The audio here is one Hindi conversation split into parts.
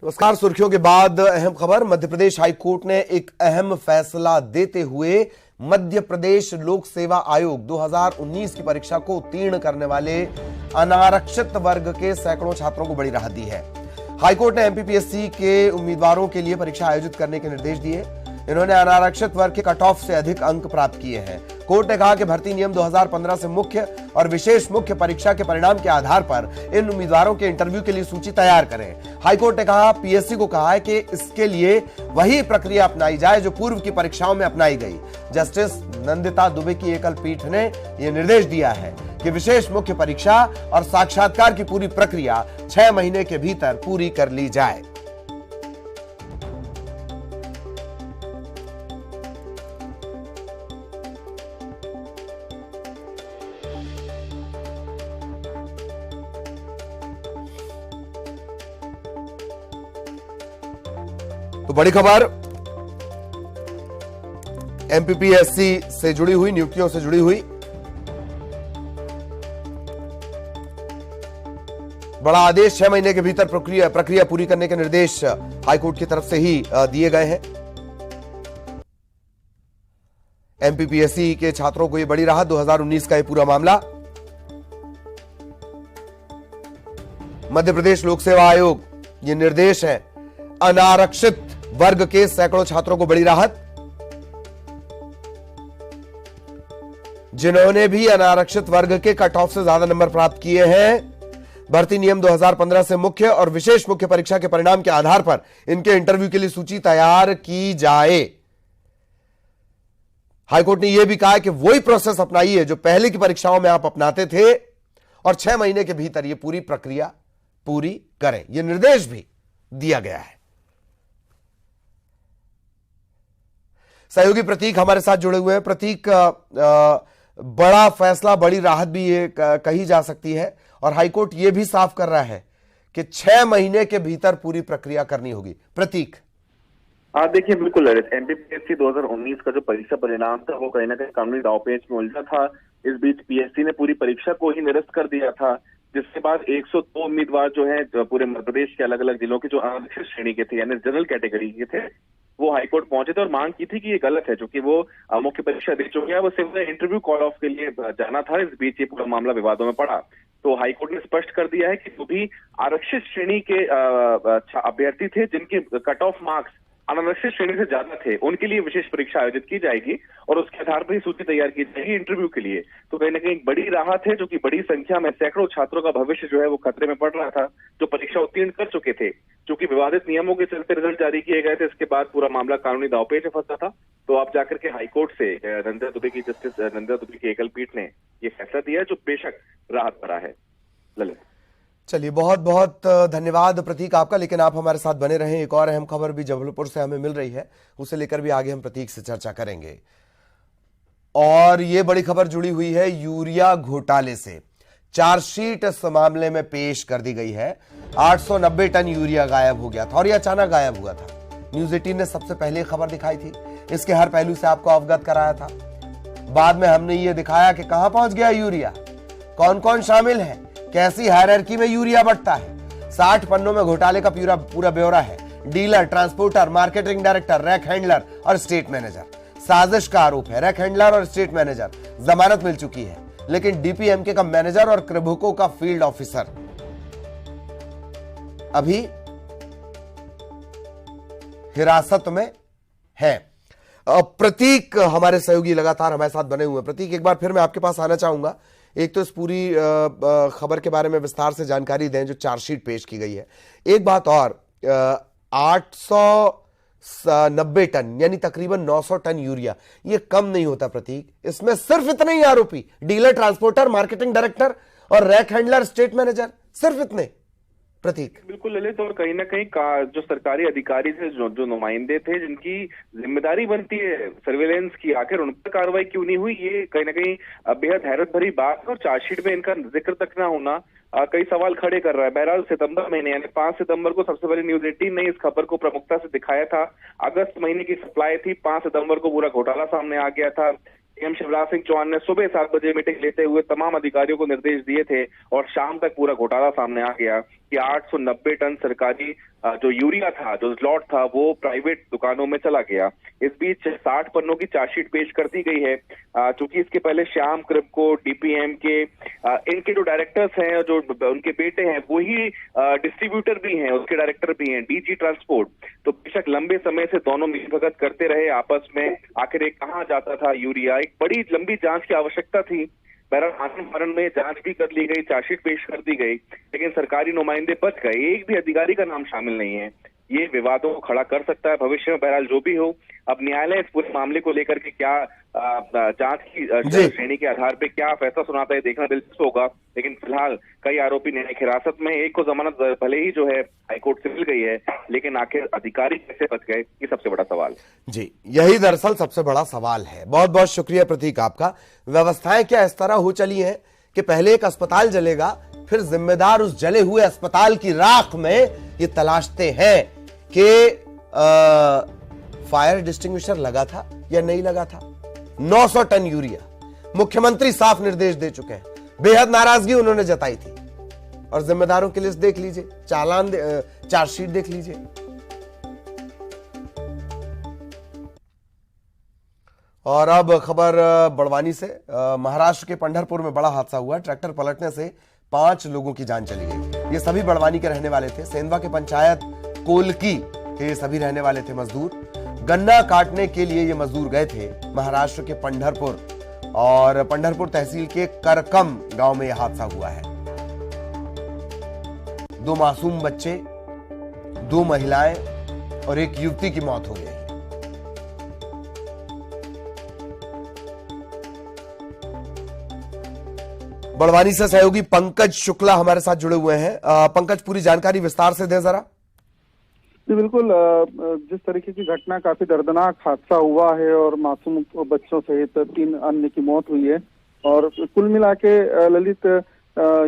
नमस्कार। सुर्खियों के बाद अहम खबर। मध्य प्रदेश हाईकोर्ट ने एक अहम फैसला देते हुए मध्य प्रदेश लोक सेवा आयोग 2019 की परीक्षा को उत्तीर्ण करने वाले अनारक्षित वर्ग के सैकड़ों छात्रों को बड़ी राहत दी है। हाईकोर्ट ने एमपीपीएससी के उम्मीदवारों के लिए परीक्षा आयोजित करने के निर्देश दिए। इन्होंने अनारक्षित वर्ग के कट ऑफ से अधिक अंक प्राप्त किए हैं। कोर्ट ने कहा कि भर्ती नियम 2015 से मुख्य और विशेष मुख्य परीक्षा के परिणाम के आधार पर इन उम्मीदवारों के इंटरव्यू के लिए सूची तैयार करें। हाईकोर्ट ने कहा पीएससी को कहा है कि इसके लिए वही प्रक्रिया अपनाई जाए जो पूर्व की परीक्षाओं में अपनाई गई। जस्टिस नंदिता दुबे की एकल पीठ ने यह निर्देश दिया है कि विशेष मुख्य परीक्षा और साक्षात्कार की पूरी प्रक्रिया 6 महीने के भीतर पूरी कर ली जाए। तो बड़ी खबर एमपीपीएससी से जुड़ी हुई, नियुक्तियों से जुड़ी हुई बड़ा आदेश। 6 महीने के भीतर प्रक्रिया पूरी करने के निर्देश हाईकोर्ट की तरफ से ही दिए गए हैं। एमपीपीएससी के छात्रों को यह बड़ी राहत। 2019 का यह पूरा मामला। मध्य प्रदेश लोक सेवा आयोग, ये निर्देश है। अनारक्षित वर्ग के सैकड़ों छात्रों को बड़ी राहत। जिन्होंने भी अनारक्षित वर्ग के कट ऑफ से ज्यादा नंबर प्राप्त किए हैं, भर्ती नियम 2015 से मुख्य और विशेष मुख्य परीक्षा के परिणाम के आधार पर इनके इंटरव्यू के लिए सूची तैयार की जाए। हाईकोर्ट ने यह भी कहा कि वही प्रोसेस अपनाइए जो पहले की परीक्षाओं में आप अपनाते थे और 6 महीने के भीतर यह पूरी प्रक्रिया पूरी करें। यह निर्देश भी दिया गया है। सहयोगी प्रतीक हमारे साथ जुड़े हुए हैं। प्रतीक, बड़ा फैसला, बड़ी राहत भी ये कही जा सकती है और हाईकोर्ट ये भी साफ कर रहा है कि 6 महीने के भीतर पूरी प्रक्रिया करनी होगी। प्रतीक। देखिए, बिल्कुल ललित, एमपीपीएससी 2019 का जो परीक्षा परिणाम था वो कहीं ना कहीं कानूनी दांवपेच में उलझा था। इस बीच पीएससी ने पूरी परीक्षा को ही निरस्त कर दिया था, जिसके बाद 102 उम्मीदवार जो है पूरे मध्य प्रदेश के अलग अलग जिलों के जो अनारक्षित श्रेणी के थे यानी जनरल कैटेगरी के थे, वो हाईकोर्ट पहुंचे थे और मांग की थी कि ये गलत है, क्योंकि वो मुख्य परीक्षा दे चुके हैं। वो सिर्फ इंटरव्यू कॉल ऑफ के लिए जाना था। इस बीच ये पूरा मामला विवादों में पड़ा। तो हाईकोर्ट ने स्पष्ट कर दिया है कि जो भी आरक्षित श्रेणी के अभ्यर्थी थे जिनके कट ऑफ मार्क्स अनारक्षित श्रेणी से ज्यादा थे, उनके लिए विशेष परीक्षा आयोजित की जाएगी और उसके आधार पर ही सूची तैयार की जाएगी इंटरव्यू के लिए। तो कहीं ना कहीं एक बड़ी राहत है, जो कि बड़ी संख्या में सैकड़ों छात्रों का भविष्य जो है वो खतरे में पड़ रहा था, जो परीक्षा उत्तीर्ण कर चुके थे। क्योंकि विवादित नियमों के चलते रिजल्ट जारी किए गए थे, इसके बाद पूरा मामला कानूनी दांवपेच में फंसा था। तो अब जाकर के हाईकोर्ट से जस्टिस नंदिता दुबे की एकल पीठ ने यह फैसला दिया, जो बेशक राहत भरा है। ललित, चलिए, बहुत बहुत धन्यवाद प्रतीक आपका। लेकिन आप हमारे साथ बने रहें। एक और अहम खबर भी जबलपुर से हमें मिल रही है, उसे लेकर भी आगे हम प्रतीक से चर्चा करेंगे। और ये बड़ी खबर जुड़ी हुई है यूरिया घोटाले से। चार्जशीट इस मामले में पेश कर दी गई है। 890 टन यूरिया गायब हो गया था और यह अचानक गायब हुआ था। न्यूज 18 ने सबसे पहले खबर दिखाई थी, इसके हर पहलू से आपको अवगत कराया था। बाद में हमने ये दिखाया कि कहां पहुंच गया यूरिया, कौन कौन शामिल है, कैसी हायरार्की में यूरिया बढ़ता है। 60 पन्नों में घोटाले का पूरा ब्यौरा है। Dealer, transporter, marketing director, rack handler और स्टेट मैनेजर। साजिश का आरोप है। रैक हैंडलर और स्टेट मैनेजर जमानत मिल चुकी है, लेकिन डीपीएमके का मैनेजर और कृभको का फील्ड ऑफिसर अभी हिरासत में है। प्रतीक हमारे सहयोगी लगातार हमारे साथ बने हुए हैं। प्रतीक, एक बार फिर मैं आपके पास आना चाहूंगा। एक तो इस पूरी खबर के बारे में विस्तार से जानकारी दें जो चार्जशीट पेश की गई है। एक बात और, 890 टन यानी तकरीबन 900 टन यूरिया, ये कम नहीं होता प्रतीक। इसमें सिर्फ इतने ही आरोपी, डीलर, ट्रांसपोर्टर, मार्केटिंग डायरेक्टर और रैक हैंडलर, स्टेट मैनेजर, सिर्फ इतने। प्रतीक। बिल्कुल ललित, और कहीं ना कहीं जो सरकारी अधिकारी थे, जो नुमाइंदे थे, जिनकी जिम्मेदारी बनती है सर्वेलेंस की, आखिर उन पर कार्रवाई क्यों नहीं हुई, ये कहीं ना कहीं बेहद हैरत भरी बात है। और चार्जशीट में इनका जिक्र तक ना होना कई सवाल खड़े कर रहा है। बहरहाल सितंबर महीने यानी 5 सितंबर को सबसे पहले न्यूज 18 ने इस खबर को प्रमुखता से दिखाया था। अगस्त महीने की सप्लाई थी, 5 सितंबर को पूरा घोटाला सामने आ गया था। सीएम शिवराज सिंह चौहान ने सुबह 7 बजे मीटिंग लेते हुए तमाम अधिकारियों को निर्देश दिए थे और शाम तक पूरा घोटाला सामने आ गया कि 890 टन सरकारी जो यूरिया था, जो स्लॉट था, वो प्राइवेट दुकानों में चला गया। इस बीच 60 पन्नों की चार्जशीट पेश कर दी गई है। चूंकि इसके पहले श्याम क्रिप्को, डीपीएम के इनके जो डायरेक्टर्स हैं, जो उनके बेटे हैं, वही डिस्ट्रीब्यूटर भी हैं, उसके डायरेक्टर भी हैं, डीजी ट्रांसपोर्ट। तो बेशक लंबे समय से दोनों मिलीभगत करते रहे आपस में। आखिर कहाँ जाता था यूरिया, एक बड़ी लंबी जांच की आवश्यकता थी। बहरहाल आनंद फानन में जांच भी कर ली गई, चार्जशीट पेश कर दी गई, लेकिन सरकारी नुमाइंदे बच गए, एक भी अधिकारी का नाम शामिल नहीं है। ये विवादों को खड़ा कर सकता है भविष्य में। बहरहाल जो भी हो, अब न्यायालय इस पूरे मामले को लेकर के क्या जांच की श्रेणी के आधार पे क्या फैसला सुनाता है, देखना दिलचस्प होगा। लेकिन फिलहाल कई आरोपी न्यायिक हिरासत में, एक को जमानत भले ही जो है हाईकोर्ट से मिल गई है, लेकिन आखिर अधिकारी कैसे बच गए, ये सबसे बड़ा सवाल। जी, यही दरअसल सबसे बड़ा सवाल है। बहुत बहुत शुक्रिया प्रतीक आपका। व्यवस्थाएं क्या इस तरह हो चली हैं कि पहले एक अस्पताल जलेगा, फिर जिम्मेदार उस जले हुए अस्पताल की राख में ये तलाशते हैं कि फायर डिस्टिंग्विशर लगा था या नहीं लगा था। 900 टन यूरिया, मुख्यमंत्री साफ निर्देश दे चुके हैं, बेहद नाराजगी उन्होंने जताई थी। और जिम्मेदारों की लिस्ट देख लीजिए, चार्जशीट देख लीजिए। और अब खबर बड़वानी से। महाराष्ट्र के पंढरपुर में बड़ा हादसा हुआ। ट्रैक्टर पलटने से 5 लोगों की जान चली गई। ये सभी बड़वानी के रहने वाले थे। सेंधवा के पंचायत कोलकी के ये सभी रहने वाले थे मजदूर। गन्ना काटने के लिए ये मजदूर गए थे महाराष्ट्र के पंढरपुर, और पंढरपुर तहसील के करकम गांव में यह हादसा हुआ है। 2 मासूम बच्चे, 2 महिलाएं और एक युवती की मौत हो गई। बड़वानी से सहयोगी पंकज शुक्ला हमारे साथ जुड़े हुए हैं। पंकज, पूरी जानकारी विस्तार से दें जरा। जी बिल्कुल। जिस तरीके की घटना, काफी दर्दनाक हादसा हुआ है और मासूम बच्चों सहित 3 अन्य की मौत हुई है। और कुल मिला के ललित,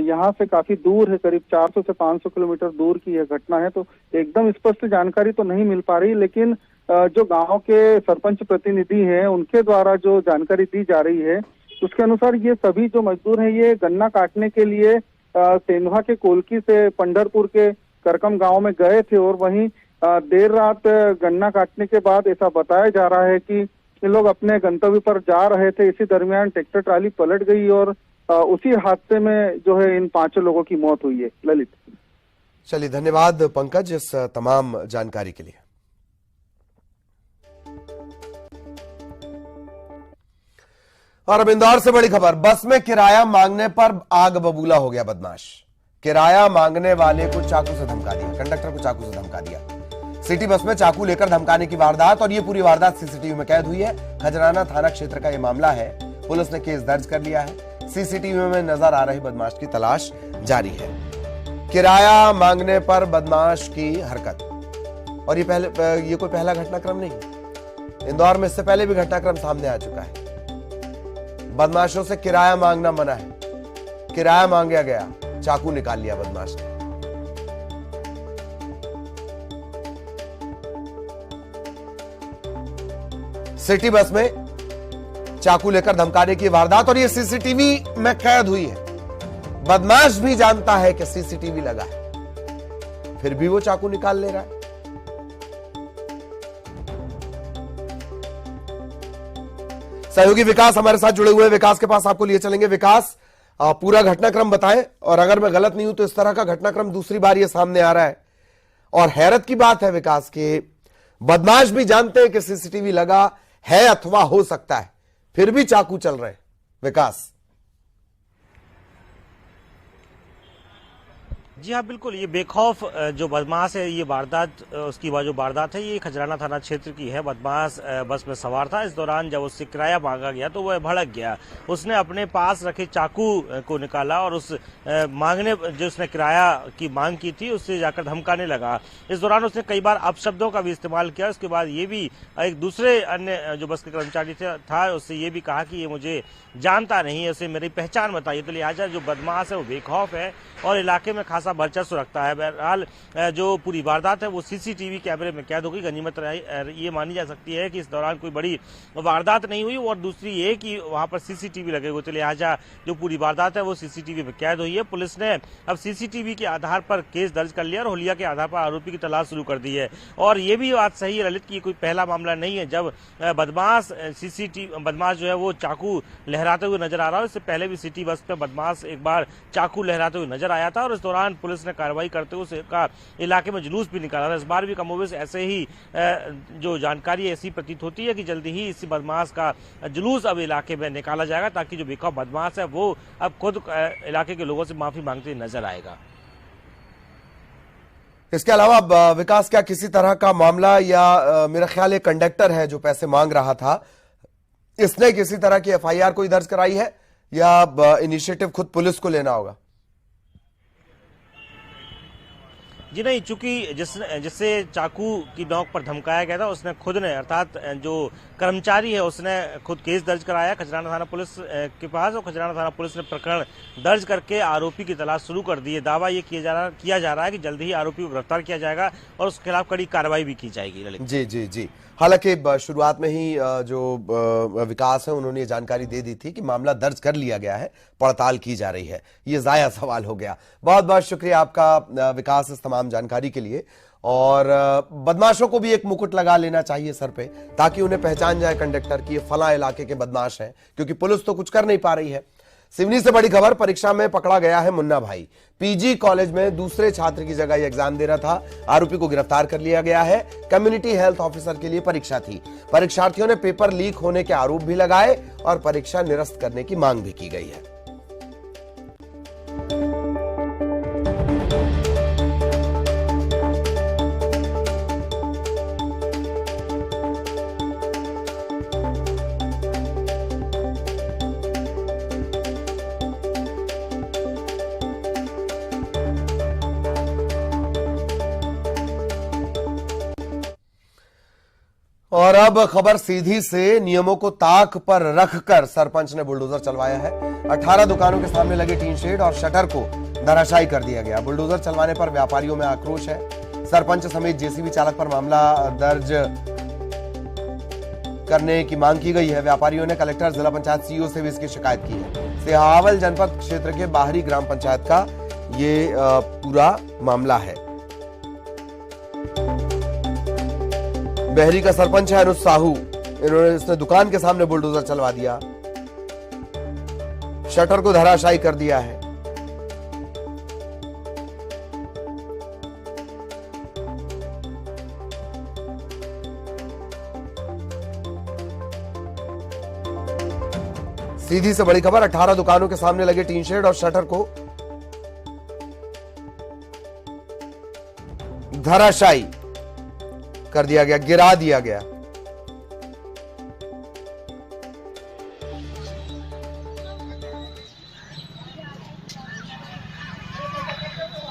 यहाँ से काफी दूर है, करीब 400 से 500 किलोमीटर दूर की यह घटना है। तो एकदम स्पष्ट जानकारी तो नहीं मिल पा रही, लेकिन जो गांव के सरपंच प्रतिनिधि हैं उनके द्वारा जो जानकारी दी जा रही है उसके अनुसार ये सभी जो मजदूर हैं ये गन्ना काटने के लिए सेंधवा के कोलकी से पंढरपुर के करकम गांव में गए थे। और वहीं देर रात गन्ना काटने के बाद ऐसा बताया जा रहा है कि ये लोग अपने गंतव्य पर जा रहे थे। इसी दरमियान ट्रैक्टर ट्राली पलट गई और उसी हादसे में जो है इन 5 लोगों की मौत हुई है। ललित, चलिए, धन्यवाद पंकज इस तमाम जानकारी के लिए। और अब इंदौर से बड़ी खबर। बस में किराया मांगने पर आग बबूला हो गया बदमाश। किराया मांगने वाले को चाकू से धमका दिया, कंडक्टर को चाकू से धमका दिया। सिटी बस में चाकू लेकर धमकाने की वारदात, और ये पूरी वारदात सीसीटीवी में कैद हुई है। खजराना थाना क्षेत्र का यह मामला है। पुलिस ने केस दर्ज कर लिया है। सीसीटीवी में नजर आ रहे बदमाश की तलाश जारी है। किराया मांगने पर बदमाश की हरकत, और ये कोई पहला घटनाक्रम नहीं। इंदौर में इससे पहले भी घटनाक्रम सामने आ चुका है। बदमाशों से किराया मांगना मना है। किराया मांगा गया, चाकू निकाल लिया बदमाश ने। सिटी बस में चाकू लेकर धमकाने की वारदात, और ये सीसीटीवी में कैद हुई है। बदमाश भी जानता है कि सीसीटीवी लगा है, फिर भी वो चाकू निकाल ले रहा है। सहयोगी विकास हमारे साथ जुड़े हुए हैं। विकास के पास आपको लिए चलेंगे। विकास, पूरा घटनाक्रम बताएं, और अगर मैं गलत नहीं हूं तो इस तरह का घटनाक्रम दूसरी बार ये सामने आ रहा है। और हैरत की बात है विकास के बदमाश भी जानते हैं कि सीसीटीवी लगा है अथवा हो सकता है, फिर भी चाकू चल रहे हैं। विकास, जी हाँ, बिल्कुल। ये बेखौफ जो बदमाश है, ये वारदात, उसकी जो वारदात है ये खजराना थाना क्षेत्र की है। बदमाश बस में सवार था। इस दौरान जब उससे किराया मांगा गया तो वह भड़क गया। उसने अपने पास रखे चाकू को निकाला और उस मांगने जो उसने किराया की मांग की थी उससे जाकर धमकाने लगा। इस दौरान उसने कई बार अपशब्दों का भी इस्तेमाल किया। उसके बाद ये भी एक दूसरे अन्य जो बस के कर्मचारी था उससे ये भी कहा कि ये मुझे जानता नहीं है, उसे मेरी पहचान बताइए। तो लिहाजा जो बदमाश है वो बेखौफ है और इलाके में खासा सा वर्चस्व रखता है। बहरहाल जो पूरी वारदात है वो सीसीटीवी कैमरे में कैद हो गई। गनीमत ये मानी जा सकती है कि इस दौरान कोई बड़ी वारदात नहीं हुई, और दूसरी ये कि वहां पर सीसीटीवी लगे हुए थे, लिहाजा जो पूरी वारदात है वो सीसीटीवी में कैद हुई है। पुलिस ने अब सीसीटीवी के आधार पर केस दर्ज कर लिया और हुलिया के आधार पर आरोपी की तलाश शुरू कर दी है। और ये भी बात सही है ललित की कोई पहला मामला नहीं है जब बदमाश जो है वो चाकू लहराते हुए नजर आ रहा है। इससे पहले भी सिटी बस पे बदमाश एक बार चाकू लहराते हुए नजर आया था और इस दौरान पुलिस ने कार्रवाई करते हुए उसका इलाके में जुलूस भी निकाला था। इस बार भी कमोबेश ऐसे ही जो जानकारी ऐसी प्रतीत होती है कि जल्दी ही इसी बदमाश का जुलूस अब इलाके में निकाला जाएगा, ताकि जो बेखौफ बदमाश है वो अब खुद इलाके के लोगों से माफी मांगते नजर आएगा। इसके अलावा विकास, क्या किसी तरह का मामला या मेरा ख्याल है कंडक्टर है जो पैसे मांग रहा था, इसने किसी तरह की एफआईआर कोई दर्ज कराई है या इनिशिएटिव खुद पुलिस को लेना होगा? जी नहीं, चूंकि जिससे चाकू की नोक पर धमकाया गया था उसने खुद ने, अर्थात जो कर्मचारी है उसने खुद केस दर्ज कराया खजराना थाना पुलिस के पास, और खजराना थाना पुलिस ने प्रकरण दर्ज करके आरोपी की तलाश शुरू कर दी है। दावा ये किया जा रहा है कि जल्दी ही आरोपी को गिरफ्तार किया जाएगा और उसके खिलाफ कड़ी कार्रवाई भी की जाएगी। जी जी जी, हालांकि शुरुआत में ही जो विकास है उन्होंने ये जानकारी दे दी थी कि मामला दर्ज कर लिया गया है, पड़ताल की जा रही है। ये जाया सवाल हो गया। बहुत बहुत शुक्रिया आपका विकास इस तमाम जानकारी के लिए। और बदमाशों को भी एक मुकुट लगा लेना चाहिए सर पे, ताकि उन्हें पहचान जाए कंडक्टर की ये फला इलाके के बदमाश हैं, क्योंकि पुलिस तो कुछ कर नहीं पा रही है। सिवनी से बड़ी खबर, परीक्षा में पकड़ा गया है मुन्ना भाई। पीजी कॉलेज में दूसरे छात्र की जगह एग्जाम दे रहा था। आरोपी को गिरफ्तार कर लिया गया है। कम्युनिटी हेल्थ ऑफिसर के लिए परीक्षा थी। परीक्षार्थियों ने पेपर लीक होने के आरोप भी लगाए और परीक्षा निरस्त करने की मांग भी की गई है। और अब खबर सीधी से, नियमों को ताक पर रखकर सरपंच ने बुलडोजर चलवाया है। 18 दुकानों के सामने लगे टीन शेड और शटर को धराशायी कर दिया गया। बुलडोजर चलवाने पर व्यापारियों में आक्रोश है। सरपंच समेत जेसीबी चालक पर मामला दर्ज करने की मांग की गई है। व्यापारियों ने कलेक्टर, जिला पंचायत सीईओ से भी इसकी शिकायत की है। सिहावल जनपद क्षेत्र के बाहरी ग्राम पंचायत का ये पूरा मामला है। बहरी का सरपंच है अनुज साहू, इसने दुकान के सामने बुलडोजर चलवा दिया, शटर को धराशायी कर दिया है। सीधी से बड़ी खबर, 18 दुकानों के सामने लगे टीन शेड और शटर को धराशायी कर दिया गया, गिरा दिया गया।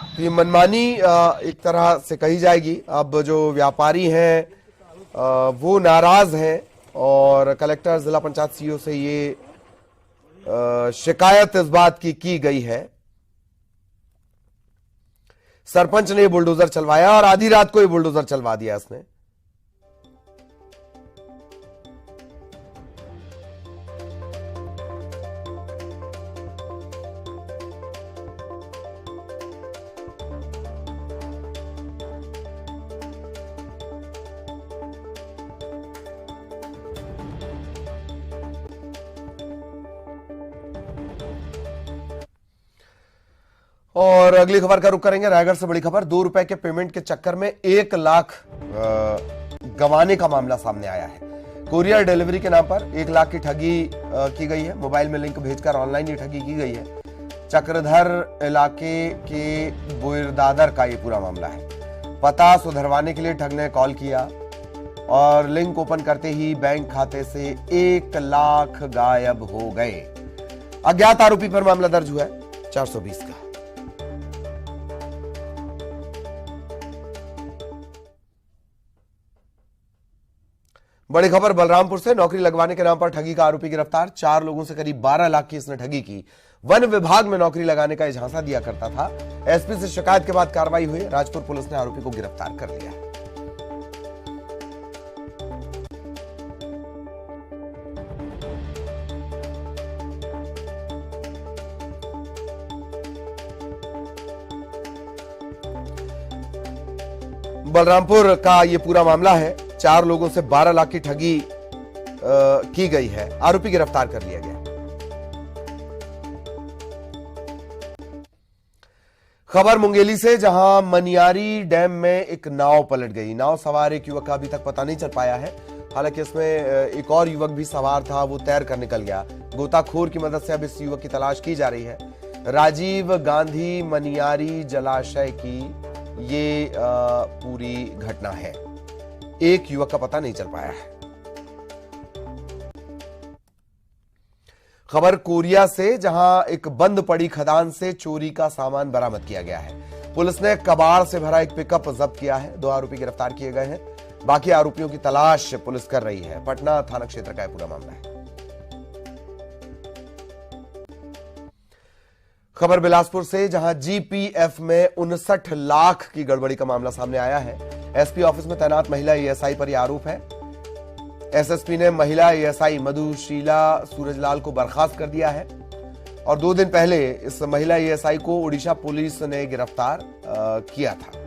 तो ये मनमानी एक तरह से कही जाएगी। अब जो व्यापारी हैं वो नाराज हैं और कलेक्टर, जिला पंचायत सीईओ से ये शिकायत इस बात की गई है। सरपंच ने ये बुलडोजर चलवाया और आधी रात को ये बुलडोजर चलवा दिया इसने। और अगली खबर का रुख करेंगे। रायगढ़ से बड़ी खबर, 2 रुपए के पेमेंट के चक्कर में 1 लाख गंवाने का मामला सामने आया है। कुरियर डिलीवरी के नाम पर 1 लाख की ठगी की गई है। मोबाइल में लिंक भेजकर ऑनलाइन ये ठगी की गई है। चक्रधर इलाके के बोरदादर का ये पूरा मामला है। पता सुधरवाने के लिए ठग ने कॉल किया और लिंक ओपन करते ही बैंक खाते से 1 लाख गायब हो गए। अज्ञात आरोपी पर मामला दर्ज हुआ है 420 का। बड़ी खबर बलरामपुर से, नौकरी लगवाने के नाम पर ठगी का आरोपी गिरफ्तार। 4 लोगों से करीब 12 लाख की इसने ठगी की। वन विभाग में नौकरी लगाने का झांसा दिया करता था। एसपी से शिकायत के बाद कार्रवाई हुई। राजपुर पुलिस ने आरोपी को गिरफ्तार कर लिया। बलरामपुर का यह पूरा मामला है। 4 लोगों से 12 लाख की ठगी की गई है। आरोपी गिरफ्तार कर लिया गया। खबर मुंगेली से, जहां मनियारी डैम में एक नाव पलट गई। नाव सवार एक युवक का अभी तक पता नहीं चल पाया है। हालांकि इसमें एक और युवक भी सवार था, वो तैर कर निकल गया। गोताखोर की मदद से अब इस युवक की तलाश की जा रही है। राजीव गांधी मनियारी जलाशय की ये पूरी घटना है। एक युवक का पता नहीं चल पाया है। खबर कोरिया से, जहां एक बंद पड़ी खदान से चोरी का सामान बरामद किया गया है। पुलिस ने कबाड़ से भरा एक पिकअप जब्त किया है। 2 आरोपी गिरफ्तार किए गए हैं। बाकी आरोपियों की तलाश पुलिस कर रही है। पटना थाना क्षेत्र का यह पूरा मामला है। खबर बिलासपुर से, जहां जीपीएफ में 59 लाख की गड़बड़ी का मामला सामने आया है। एसपी ऑफिस में तैनात महिला एएसआई पर यह आरोप है। एसएसपी ने महिला एएसआई मधुशीला सूरजलाल को बर्खास्त कर दिया है और 2 दिन पहले इस महिला एएसआई को उड़ीसा पुलिस ने गिरफ्तार किया था।